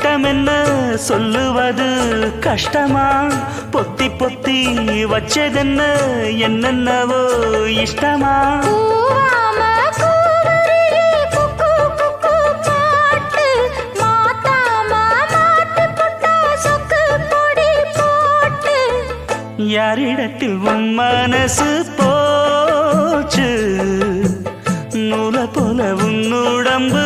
திட்டம் என்ன சொல்லுவது கஷ்டமா பொத்தி பொத்தி வச்சதென்ன என்னென்னவோ இஷ்டமா யாரிடத்தில் உன் மனசு போச்சு நூல போல உன் உடம்பு